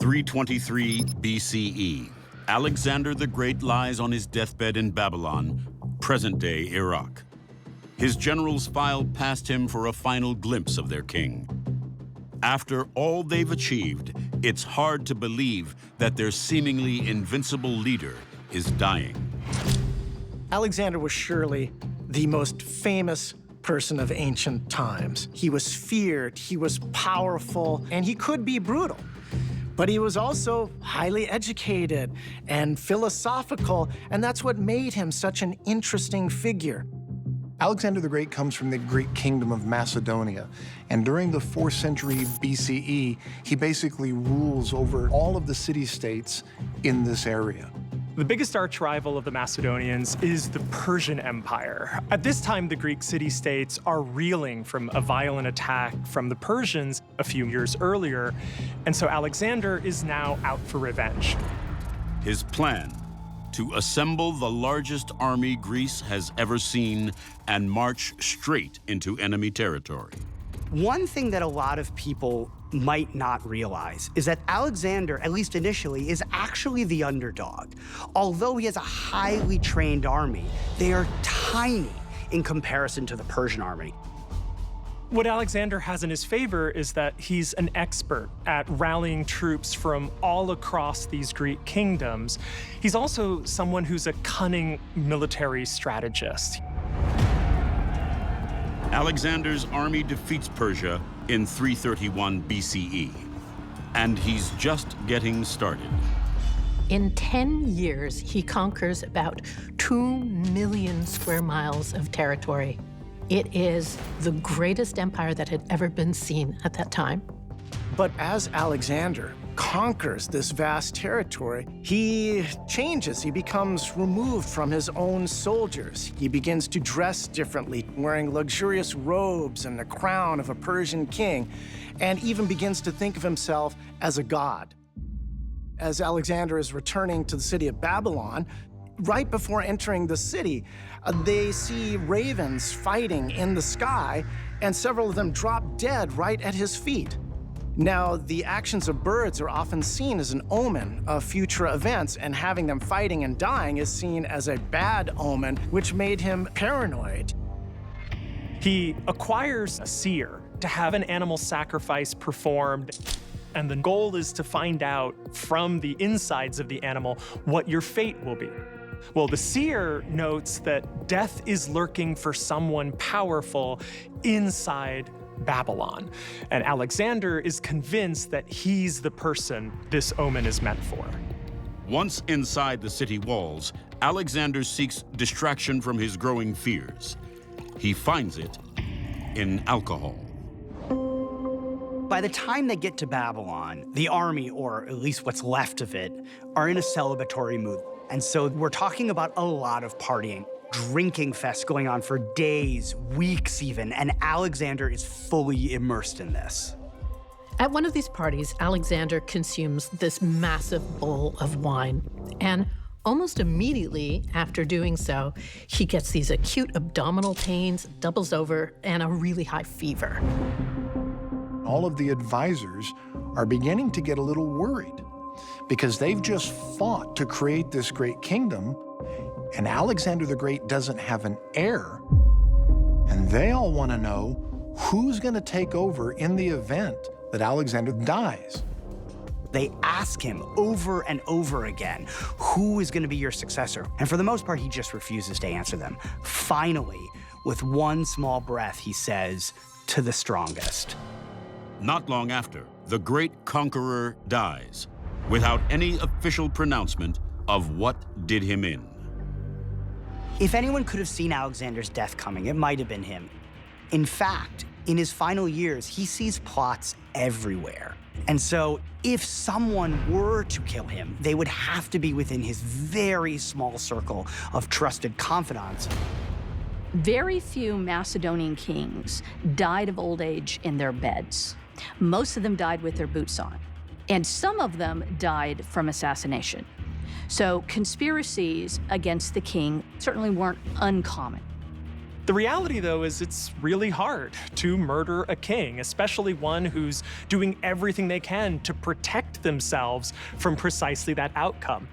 323 BCE. Alexander the Great lies on his deathbed in Babylon, present-day Iraq. His generals filed past him for a final glimpse of their king. After all they've achieved, it's hard to believe that their seemingly invincible leader is dying. Alexander was surely the most famous person of ancient times. He was feared, he was powerful, and he could be brutal. But he was also highly educated and philosophical, and that's what made him such an interesting figure. Alexander the Great comes from the Greek kingdom of Macedonia, and during the 4th century BCE, he basically rules over all of the city-states in this area. The biggest arch-rival of the Macedonians is the Persian Empire. At this time, the Greek city-states are reeling from a violent attack from the Persians a few years earlier, and so Alexander is now out for revenge. His plan: to assemble the largest army Greece has ever seen and march straight into enemy territory. One thing that a lot of people might not realize is that Alexander, at least initially, is actually the underdog. Although he has a highly trained army, they are tiny in comparison to the Persian army. What Alexander has in his favor is that he's an expert at rallying troops from all across these Greek kingdoms. He's also someone who's a cunning military strategist. Alexander's army defeats Persia in 331 BCE, and he's just getting started. In 10 years, he conquers about 2 million square miles of territory. It is the greatest empire that had ever been seen at that time. But as Alexander conquers this vast territory, he changes. He becomes removed from his own soldiers. He begins to dress differently, wearing luxurious robes and the crown of a Persian king, and even begins to think of himself as a god. As Alexander is returning to the city of Babylon, right before entering the city, they see ravens fighting in the sky, and several of them drop dead right at his feet. Now, the actions of birds are often seen as an omen of future events, and having them fighting and dying is seen as a bad omen, which made him paranoid. He acquires a seer to have an animal sacrifice performed, and the goal is to find out from the insides of the animal what your fate will be. Well, the seer notes that death is lurking for someone powerful inside Babylon. And Alexander is convinced that he's the person this omen is meant for. Once inside the city walls, Alexander seeks distraction from his growing fears. He finds it in alcohol. By the time they get to Babylon, the army, or at least what's left of it, are in a celebratory mood. And so we're talking about a lot of partying. Drinking fests going on for days, weeks even, and Alexander is fully immersed in this. At one of these parties, Alexander consumes this massive bowl of wine, and almost immediately after doing so, he gets these acute abdominal pains, doubles over, and a really high fever. All of the advisors are beginning to get a little worried because they've just fought to create this great kingdom, and Alexander the Great doesn't have an heir, and they all want to know who's going to take over in the event that Alexander dies. They ask him over and over again, who is going to be your successor? And for the most part, he just refuses to answer them. Finally, with one small breath, he says, "To the strongest." Not long after, the great conqueror dies, without any official pronouncement of what did him in. If anyone could have seen Alexander's death coming, it might have been him. In fact, in his final years, he sees plots everywhere. And so if someone were to kill him, they would have to be within his very small circle of trusted confidants. Very few Macedonian kings died of old age in their beds. Most of them died with their boots on. And some of them died from assassination. So conspiracies against the king certainly weren't uncommon. The reality, though, is it's really hard to murder a king, especially one who's doing everything they can to protect themselves from precisely that outcome.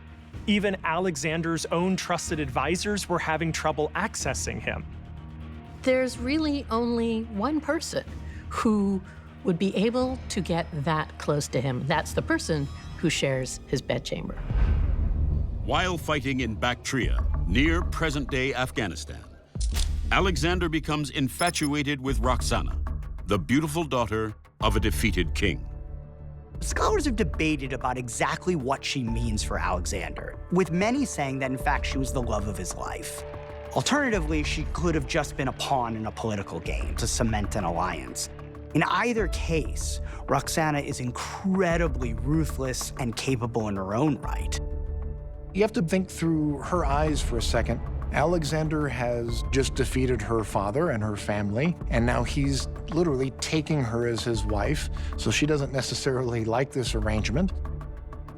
Even Alexander's own trusted advisors were having trouble accessing him. There's really only one person who would be able to get that close to him. That's the person who shares his bedchamber. While fighting in Bactria, near present-day Afghanistan, Alexander becomes infatuated with Roxana, the beautiful daughter of a defeated king. Scholars have debated about exactly what she means for Alexander, with many saying that, in fact, she was the love of his life. Alternatively, she could have just been a pawn in a political game to cement an alliance. In either case, Roxana is incredibly ruthless and capable in her own right. You have to think through her eyes for a second. Alexander has just defeated her father and her family, and now he's literally taking her as his wife, so she doesn't necessarily like this arrangement.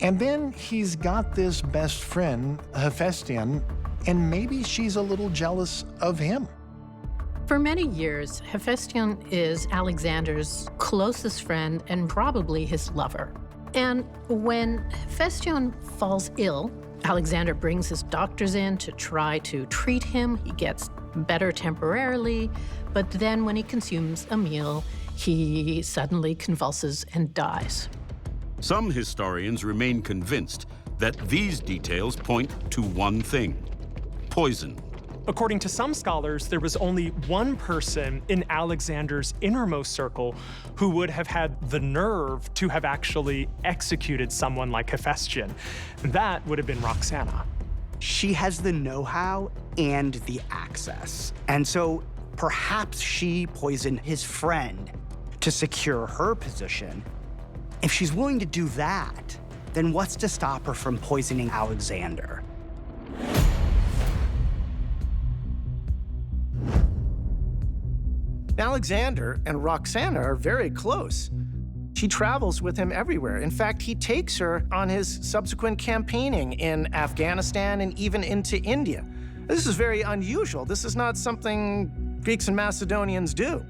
And then he's got this best friend, Hephaestion, and maybe she's a little jealous of him. For many years, Hephaestion is Alexander's closest friend and probably his lover. And when Hephaestion falls ill, Alexander brings his doctors in to try to treat him. He gets better temporarily, but then when he consumes a meal, he suddenly convulses and dies. Some historians remain convinced that these details point to one thing: poison. According to some scholars, there was only one person in Alexander's innermost circle who would have had the nerve to have actually executed someone like Hephaestion. That would have been Roxana. She has the know-how and the access. And so perhaps she poisoned his friend to secure her position. If she's willing to do that, then what's to stop her from poisoning Alexander? Alexander and Roxana are very close. She travels with him everywhere. In fact, he takes her on his subsequent campaigning in Afghanistan and even into India. This is very unusual. This is not something Greeks and Macedonians do.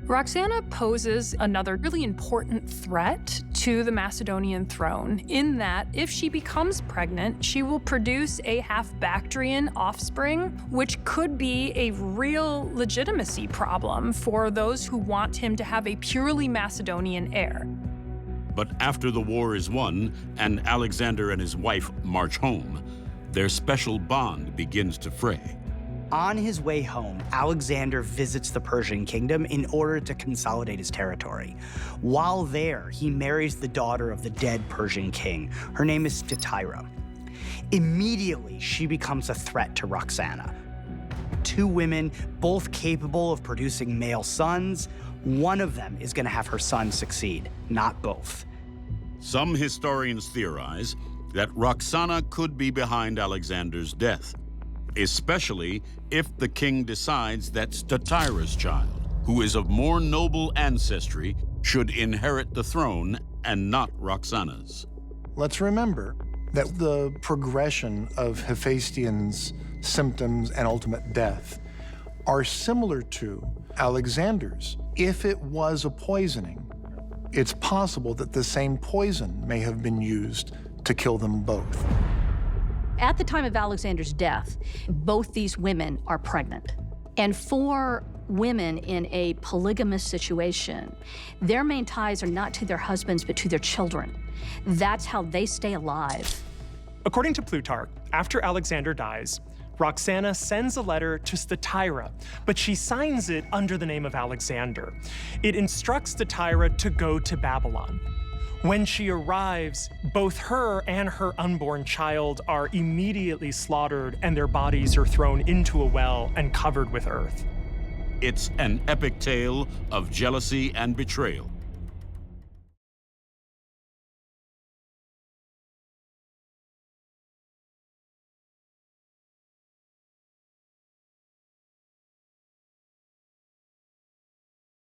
Roxana poses another really important threat to the Macedonian throne, in that if she becomes pregnant, she will produce a half-Bactrian offspring, which could be a real legitimacy problem for those who want him to have a purely Macedonian heir. But after the war is won and Alexander and his wife march home, their special bond begins to fray. On his way home, Alexander visits the Persian kingdom in order to consolidate his territory. While there, he marries the daughter of the dead Persian king. Her name is Statira. Immediately, she becomes a threat to Roxana. Two women, both capable of producing male sons. One of them is going to have her son succeed, not both. Some historians theorize that Roxana could be behind Alexander's death, especially if the king decides that Statira's child, who is of more noble ancestry, should inherit the throne and not Roxana's. Let's remember that the progression of Hephaestion's symptoms and ultimate death are similar to Alexander's. If it was a poisoning, it's possible that the same poison may have been used to kill them both. At the time of Alexander's death, both these women are pregnant. And for women in a polygamous situation, their main ties are not to their husbands, but to their children. That's how they stay alive. According to Plutarch, after Alexander dies, Roxana sends a letter to Statira, but she signs it under the name of Alexander. It instructs Statira to go to Babylon. When she arrives, both her and her unborn child are immediately slaughtered, and their bodies are thrown into a well and covered with earth. It's an epic tale of jealousy and betrayal.